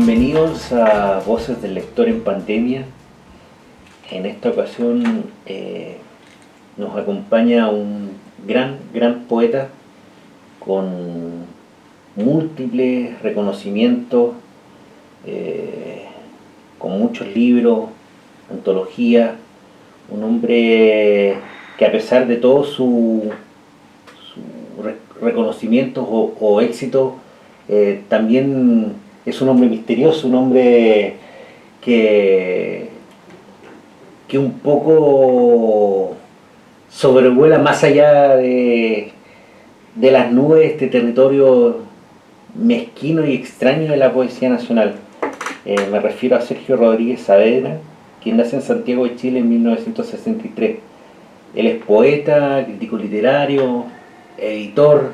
Bienvenidos a Voces del Lector en Pandemia. En esta ocasión nos acompaña un gran poeta con múltiples reconocimientos, con muchos libros, antologías, un hombre que a pesar de todos sus reconocimientos o éxitos, también es un hombre misterioso, un hombre que un poco sobrevuela más allá de las nubes este territorio mezquino y extraño de la poesía nacional. Me refiero a Sergio Rodríguez Saavedra, quien nace en Santiago de Chile en 1963. Él es poeta, crítico literario, editor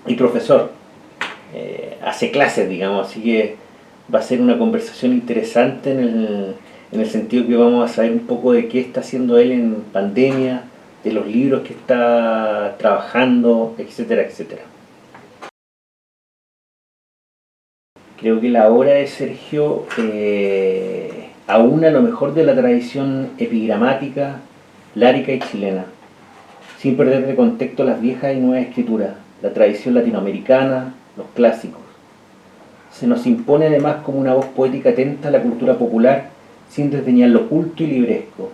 y profesor. Hace clases, digamos, así que va a ser una conversación interesante en el sentido que vamos a saber un poco de qué está haciendo él en pandemia, de los libros que está trabajando, etcétera, etcétera. Creo que la obra de Sergio aúna lo mejor de la tradición epigramática, lárica y chilena, sin perder de contexto las viejas y nuevas escrituras, la tradición latinoamericana, los clásicos. Se nos impone además como una voz poética atenta a la cultura popular, sin desdeñar lo culto y libresco.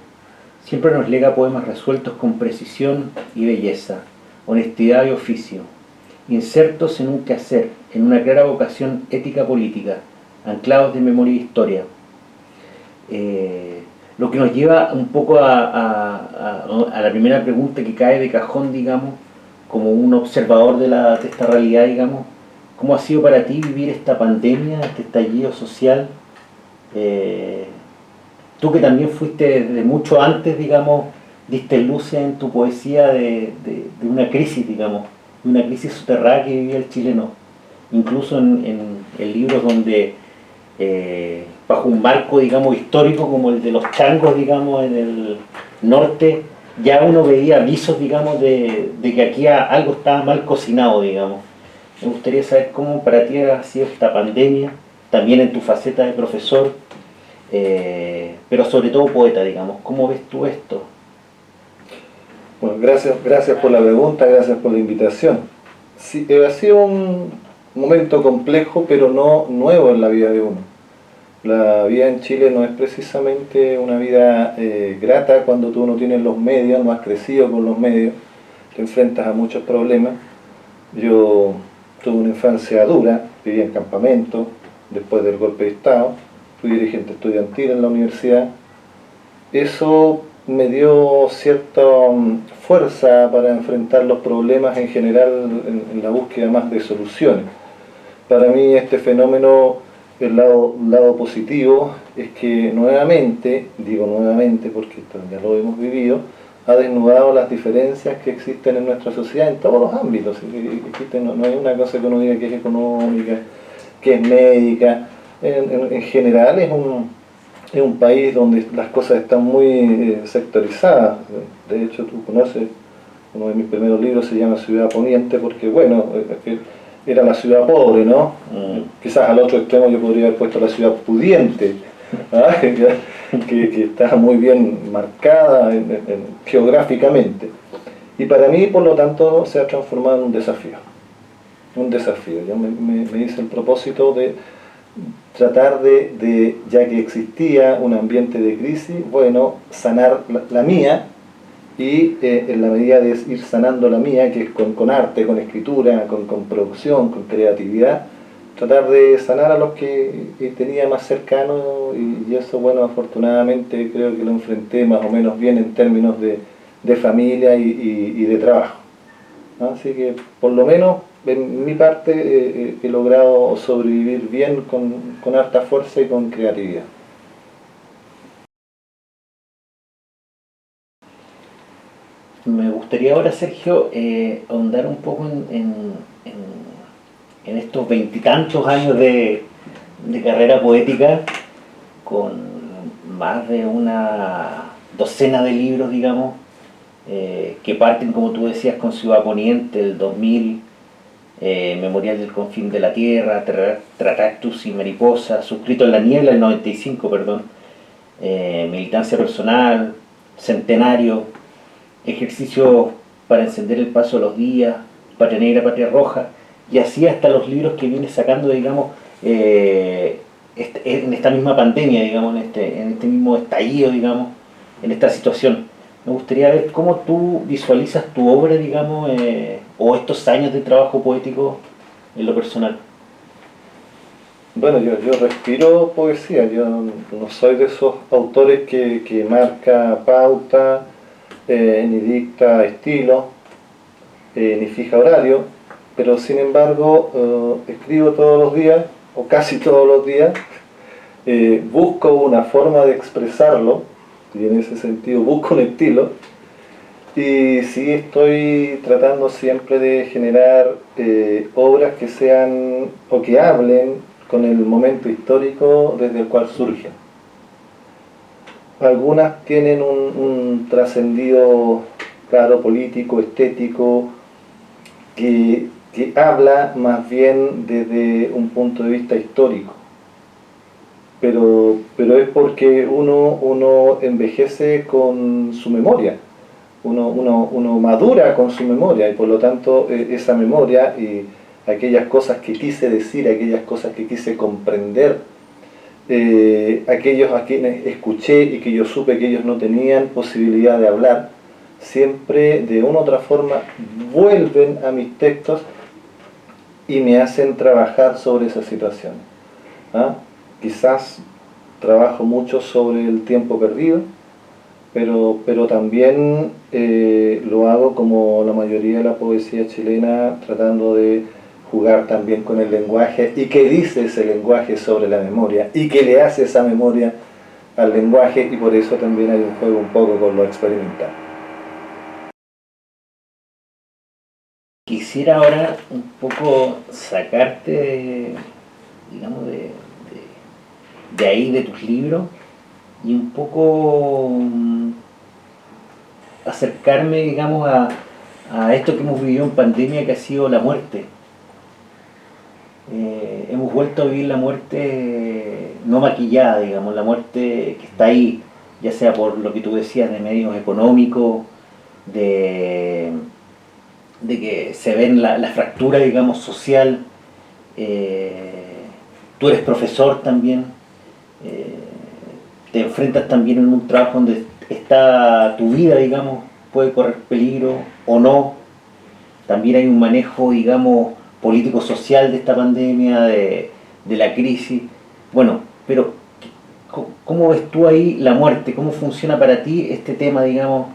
Siempre nos lega poemas resueltos con precisión y belleza, honestidad y oficio, insertos en un quehacer, en una clara vocación ética política, anclados de memoria e historia. Lo que nos lleva un poco a la primera pregunta que cae de cajón, digamos, como un observador de esta realidad, digamos. ¿Cómo ha sido para ti vivir esta pandemia, este estallido social? Tú que también fuiste desde mucho antes, digamos, diste luces en tu poesía de una crisis, digamos, de una crisis soterrada que vivía el chileno. Incluso en libros donde, bajo un marco, digamos, histórico como el de los changos, digamos, en el norte, ya uno veía avisos, digamos, de que aquí algo estaba mal cocinado, digamos. Me gustaría saber cómo para ti ha sido esta pandemia, también en tu faceta de profesor, pero sobre todo poeta, digamos. ¿Cómo ves tú esto? Bueno, gracias por la pregunta, gracias por la invitación. Sí, ha sido un momento complejo, pero no nuevo en la vida de uno. La vida en Chile no es precisamente una vida grata cuando tú no tienes los medios, no has crecido con los medios, te enfrentas a muchos problemas. Yo tuve una infancia dura, viví en campamento, después del golpe de Estado, fui dirigente estudiantil en la universidad. Eso me dio cierta fuerza para enfrentar los problemas en general, en la búsqueda más de soluciones. Para mí este fenómeno, el lado positivo, es que nuevamente, digo nuevamente porque ya lo hemos vivido, ha desnudado las diferencias que existen en nuestra sociedad en todos los ámbitos. No hay una cosa que uno diga que es económica, que es médica. En general es un país donde las cosas están muy sectorizadas. De hecho, tú conoces, uno de mis primeros libros se llama Ciudad Poniente, porque bueno, era la ciudad pobre, ¿no? Quizás al otro extremo yo podría haber puesto la ciudad pudiente, ¿ah? que está muy bien marcada geográficamente. Y para mí, por lo tanto, se ha transformado en un desafío. Un desafío. Yo me hice el propósito de tratar ya que existía un ambiente de crisis, bueno, sanar la mía, y en la medida de ir sanando la mía, que es con arte, con escritura, con producción, con creatividad, tratar de sanar a los que tenía más cercanos, y eso, bueno, afortunadamente creo que lo enfrenté más o menos bien en términos de familia y de trabajo. Así que, por lo menos, en mi parte he logrado sobrevivir bien con harta fuerza y con creatividad. Me gustaría ahora, Sergio, ahondar un poco en estos veintitantos años de carrera poética, con más de una docena de libros, digamos, que parten, como tú decías, con Ciudad Poniente, el 2000, Memorial del Confín de la Tierra, Tractactus y Mariposa, Suscrito en la Niebla, el 95, perdón, Militancia Personal, Centenario, Ejercicios para encender el paso de los días, Patria Negra, Patria Roja, y así hasta los libros que viene sacando, digamos, en esta misma pandemia, digamos, en este mismo estallido, digamos, en esta situación. Me gustaría ver cómo tú visualizas tu obra, digamos, o estos años de trabajo poético en lo personal. Bueno, yo respiro poesía, yo no soy de esos autores que marca pauta, ni dicta estilo, ni fija horario, pero sin embargo escribo todos los días, o casi todos los días, busco una forma de expresarlo, y en ese sentido busco un estilo, y sí estoy tratando siempre de generar obras que sean, o que hablen con el momento histórico desde el cual surgen. Algunas tienen un trascendido, claro, político, estético, que habla más bien desde un punto de vista histórico. Pero es porque uno envejece con su memoria, uno madura con su memoria, y por lo tanto esa memoria y aquellas cosas que quise decir, aquellas cosas que quise comprender, aquellos a quienes escuché y que yo supe que ellos no tenían posibilidad de hablar, siempre de una u otra forma vuelven a mis textos y me hacen trabajar sobre esas situaciones. ¿Ah? Quizás trabajo mucho sobre el tiempo perdido, pero también lo hago como la mayoría de la poesía chilena, tratando de jugar también con el lenguaje y qué dice ese lenguaje sobre la memoria y qué le hace esa memoria al lenguaje, y por eso también hay un juego un poco con lo experimental. Quisiera ahora un poco sacarte, digamos, de ahí, de tus libros, y un poco acercarme, digamos, a esto que hemos vivido en pandemia, que ha sido la muerte. Hemos vuelto a vivir la muerte no maquillada, digamos, la muerte que está ahí, ya sea por lo que tú decías de medios económicos, de, de que se ven la fractura, digamos, social. Tú eres profesor también, eh, te enfrentas también en un trabajo donde está tu vida, digamos, puede correr peligro o no. También hay un manejo, digamos, político-social de esta pandemia, de la crisis. Bueno, pero ¿cómo ves tú ahí la muerte? ¿Cómo funciona para ti este tema, digamos,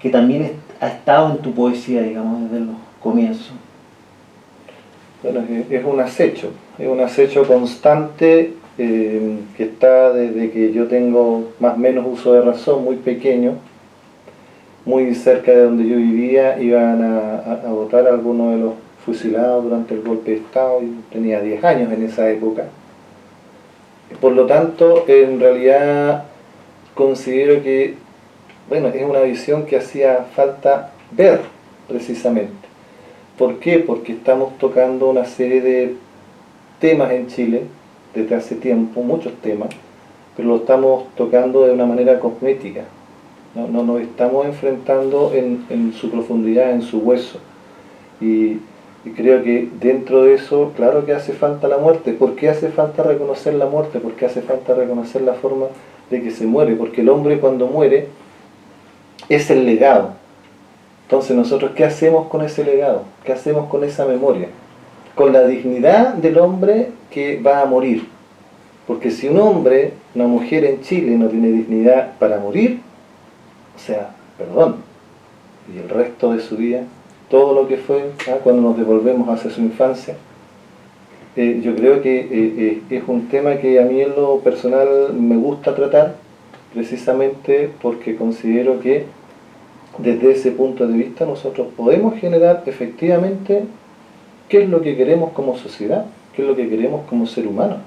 que también ha estado en tu poesía, digamos, desde los comienzos? Bueno, es un acecho constante, que está desde que yo tengo más o menos uso de razón, muy pequeño, muy cerca de donde yo vivía. Iban a votar a algunos de los fusilados durante el golpe de Estado, y tenía 10 años en esa época. Por lo tanto, en realidad considero que, bueno, es una visión que hacía falta ver precisamente. ¿Por qué? Porque estamos tocando una serie de temas en Chile desde hace tiempo, muchos temas, pero lo estamos tocando de una manera cosmética. No nos estamos enfrentando en su profundidad, en su hueso. Y creo que dentro de eso, claro que hace falta la muerte. ¿Por qué hace falta reconocer la muerte? ¿Por qué hace falta reconocer la forma de que se muere? Porque el hombre, cuando muere, es el legado. Entonces nosotros, ¿qué hacemos con ese legado? ¿Qué hacemos con esa memoria? Con la dignidad del hombre que va a morir. Porque si un hombre, una mujer en Chile no tiene dignidad para morir, o sea, perdón, y el resto de su vida, todo lo que fue, cuando nos devolvemos hacia su infancia, yo creo que es un tema que a mí en lo personal me gusta tratar, precisamente porque considero que desde ese punto de vista nosotros podemos generar efectivamente qué es lo que queremos como sociedad, qué es lo que queremos como ser humano.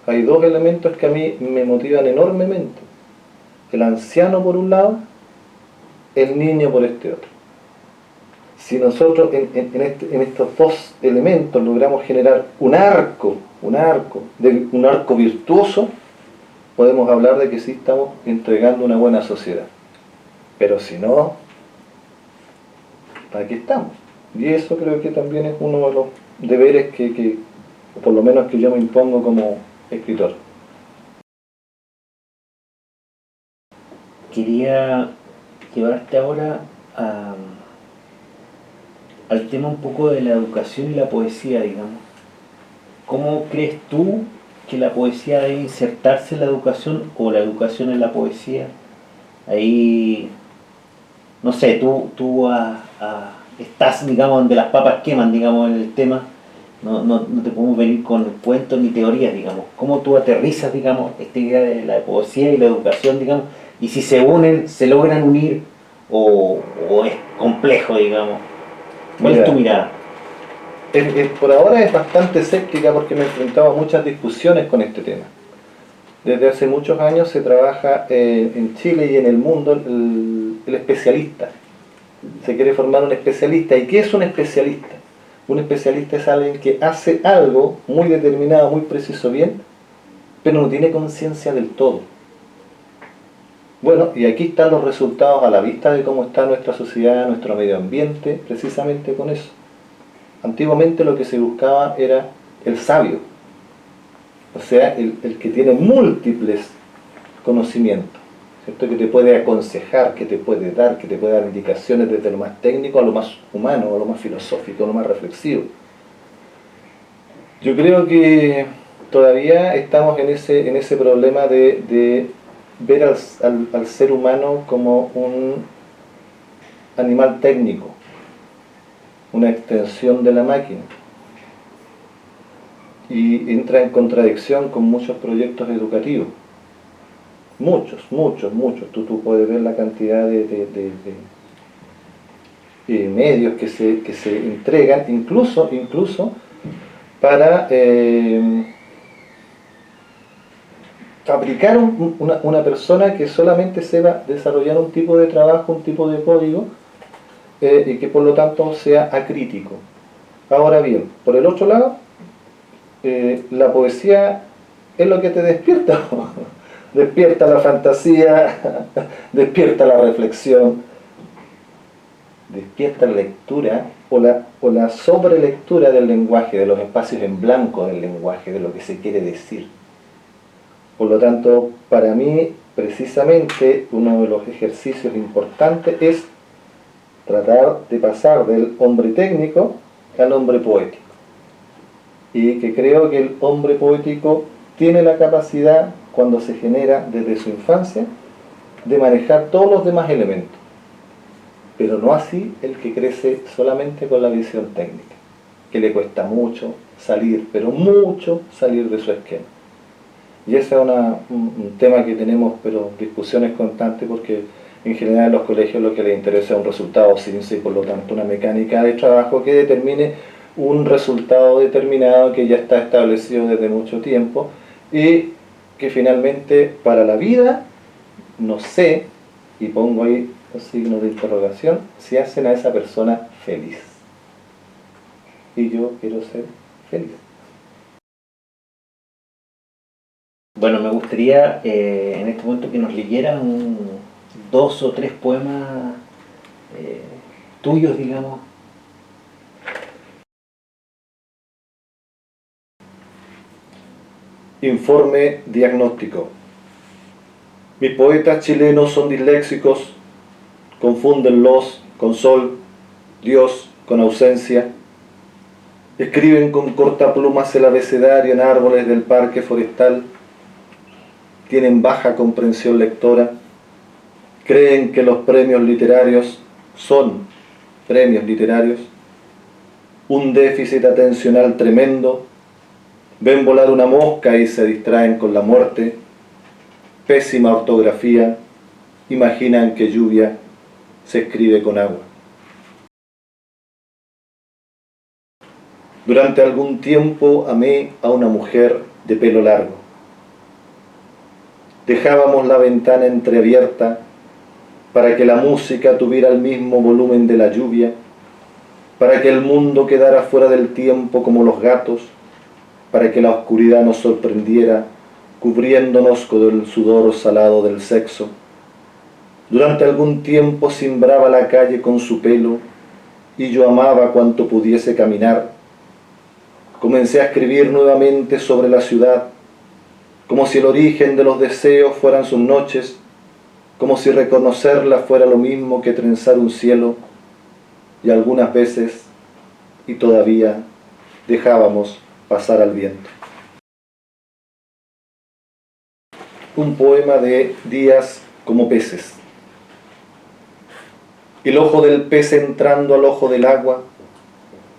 Hay dos elementos que a mí me motivan enormemente: el anciano por un lado, el niño por este otro. si nosotros en estos dos elementos logramos generar un arco virtuoso, podemos hablar de que sí estamos entregando una buena sociedad. Pero si no, ¿para qué estamos? Y eso creo que también es uno de los deberes que por lo menos que yo me impongo como escritor. Quería llevarte ahora al tema un poco de la educación y la poesía, digamos. ¿Cómo crees tú que la poesía debe insertarse en la educación o la educación en la poesía? Ahí, no sé, estás, digamos, donde las papas queman, digamos, en el tema. No te podemos venir con cuentos ni teorías, digamos. ¿Cómo tú aterrizas, digamos, esta idea de la poesía y la educación, digamos? Y si se unen, se logran unir o es complejo, digamos. ¿Cuál es tu mirada? Por ahora es bastante escéptica porque me he enfrentado a muchas discusiones con este tema. Desde hace muchos años se trabaja en Chile y en el mundo el especialista. Se quiere formar un especialista. ¿Y qué es un especialista? Un especialista es alguien que hace algo muy determinado, muy preciso, bien, pero no tiene conciencia del todo. Bueno, y aquí están los resultados a la vista de cómo está nuestra sociedad, nuestro medio ambiente, precisamente con eso. Antiguamente lo que se buscaba era el sabio, o sea, el que tiene múltiples conocimientos, ¿cierto? Que te puede aconsejar, que te puede dar indicaciones desde lo más técnico a lo más humano, a lo más filosófico, a lo más reflexivo. Yo creo que todavía estamos en ese problema de ver al ser humano como un animal técnico, una extensión de la máquina. Y entra en contradicción con muchos proyectos educativos. Muchos. Tú puedes ver la cantidad de medios que se entregan, incluso para fabricar una persona que solamente sepa desarrollar un tipo de trabajo, un tipo de código, y que por lo tanto sea acrítico. Ahora bien, por el otro lado, la poesía es lo que te despierta. Despierta la fantasía, despierta la reflexión, despierta la lectura o la sobrelectura del lenguaje, de los espacios en blanco del lenguaje, de lo que se quiere decir. Por lo tanto, para mí, precisamente, uno de los ejercicios importantes es tratar de pasar del hombre técnico al hombre poético. Y que creo que el hombre poético tiene la capacidad, cuando se genera desde su infancia, de manejar todos los demás elementos. Pero no así el que crece solamente con la visión técnica, que le cuesta mucho salir, pero mucho salir de su esquema. Y ese es un tema que tenemos, pero discusiones constantes, porque en general en los colegios lo que les interesa es un resultado CINCE y por lo tanto una mecánica de trabajo que determine un resultado determinado que ya está establecido desde mucho tiempo y que finalmente para la vida, no sé, y pongo ahí los signos de interrogación, si hacen a esa persona feliz. Y yo quiero ser feliz. Bueno, me gustaría en este momento que nos leyeran 2 o 3 poemas tuyos, digamos. Informe diagnóstico. Mis poetas chilenos son disléxicos, confunden los con sol, Dios con ausencia, escriben con cortaplumas el abecedario en árboles del parque forestal, tienen baja comprensión lectora, creen que los premios literarios son premios literarios, un déficit atencional tremendo, ven volar una mosca y se distraen con la muerte, pésima ortografía, imaginan que lluvia se escribe con agua. Durante algún tiempo amé a una mujer de pelo largo. Dejábamos la ventana entreabierta para que la música tuviera el mismo volumen de la lluvia para que el mundo quedara fuera del tiempo como los gatos, para que la oscuridad nos sorprendiera, cubriéndonos con el sudor salado del sexo. Durante algún tiempo cimbraba la calle con su pelo, y yo amaba cuanto pudiese caminar. Comencé a escribir nuevamente sobre la ciudad, como si el origen de los deseos fueran sus noches, como si reconocerla fuera lo mismo que trenzar un cielo, y algunas veces, y todavía, dejábamos pasar al viento. Un poema de Días como peces. El ojo del pez entrando al ojo del agua,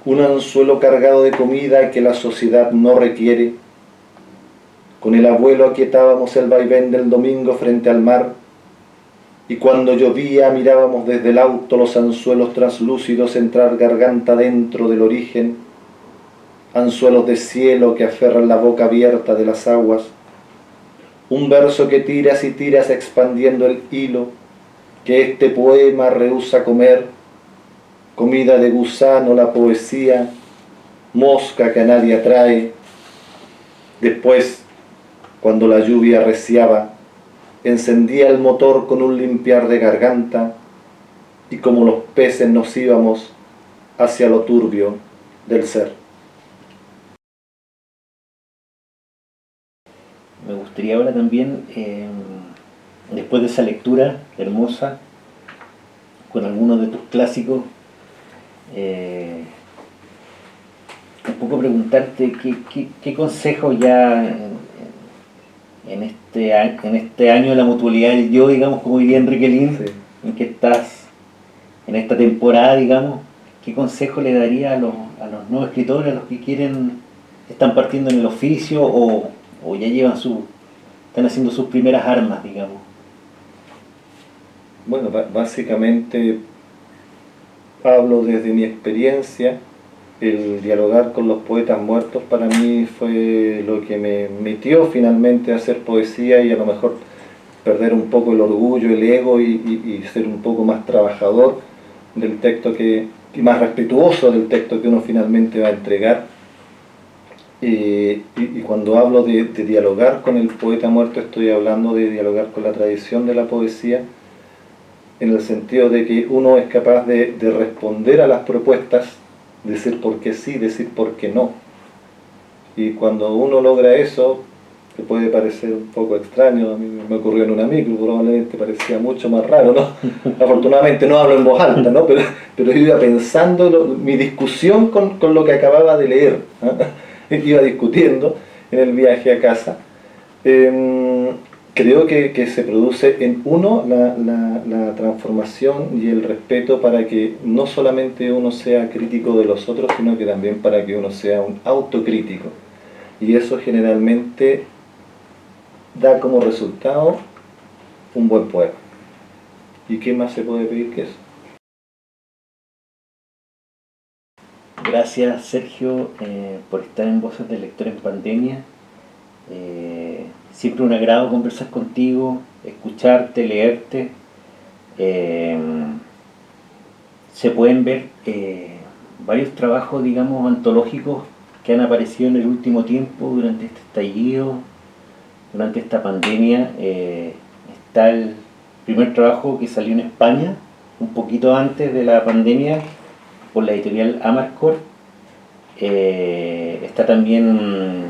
un anzuelo cargado de comida que la sociedad no requiere. Con el abuelo aquietábamos el vaivén del domingo frente al mar, y cuando llovía mirábamos desde el auto los anzuelos translúcidos entrar garganta dentro del origen, anzuelos de cielo que aferran la boca abierta de las aguas, un verso que tiras y tiras expandiendo el hilo, que este poema rehúsa comer, comida de gusano la poesía, mosca que a nadie atrae. Después, cuando la lluvia arreciaba, encendía el motor con un limpiar de garganta, y como los peces nos íbamos hacia lo turbio del ser. Me gustaría ahora también, después de esa lectura hermosa, con algunos de tus clásicos, un poco preguntarte qué consejo ya en este año de la mutualidad del yo, digamos, como diría Enrique Lin, Sí. en que estás en esta temporada, digamos, ¿qué consejo le daría a los nuevos escritores, a los que están partiendo en el oficio o ya están haciendo sus primeras armas, digamos? Bueno, básicamente hablo desde mi experiencia. El dialogar con los poetas muertos para mí fue lo que me metió finalmente a hacer poesía, y a lo mejor perder un poco el orgullo, el ego, y ser un poco más trabajador del texto y más respetuoso del texto que uno finalmente va a entregar. Y cuando hablo de dialogar con el poeta muerto, estoy hablando de dialogar con la tradición de la poesía, en el sentido de que uno es capaz de responder a las propuestas, decir por qué sí, decir por qué no. Y cuando uno logra eso, que puede parecer un poco extraño, a mí me ocurrió en una micro, probablemente parecía mucho más raro, ¿no? Afortunadamente no hablo en voz alta, ¿no? Pero yo iba pensando mi discusión con lo que acababa de leer, ¿eh? Iba discutiendo en el viaje a casa. Creo que se produce en uno la transformación y el respeto para que no solamente uno sea crítico de los otros, sino que también para que uno sea un autocrítico. Y eso generalmente da como resultado un buen poema. ¿Y qué más se puede pedir que eso? Gracias, Sergio, por estar en Voces del Lector en Pandemia. Siempre un agrado conversar contigo, escucharte, leerte. Se pueden ver varios trabajos, digamos, antológicos que han aparecido en el último tiempo durante este estallido, durante esta pandemia. Está el primer trabajo que salió en España, un poquito antes de la pandemia, por la editorial Amarcord. Está también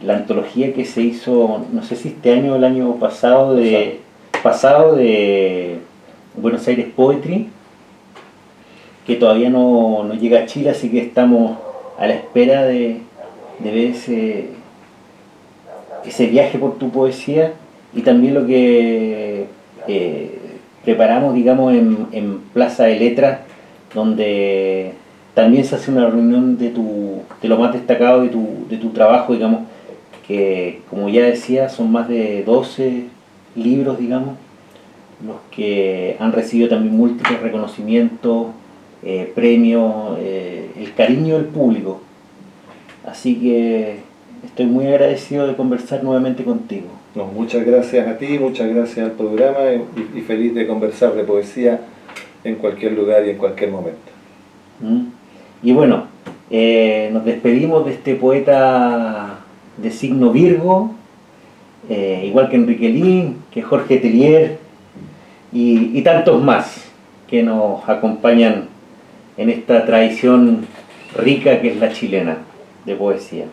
la antología que se hizo, no sé si este año o el año pasado, de Buenos Aires Poetry, que todavía no llega a Chile, así que estamos a la espera de ver ese viaje por tu poesía, y también lo que preparamos, digamos, en Plaza de Letras, donde también se hace una reunión de lo más destacado de tu trabajo, digamos, que, como ya decía, son más de 12 libros, digamos, los que han recibido también múltiples reconocimientos, premios, el cariño del público. Así que estoy muy agradecido de conversar nuevamente contigo. No, muchas gracias a ti, muchas gracias al programa, y feliz de conversar de poesía en cualquier lugar y en cualquier momento. Y bueno, nos despedimos de este poeta de signo Virgo, igual que Enrique Lin, que Jorge Tellier y tantos más que nos acompañan en esta tradición rica que es la chilena de poesía.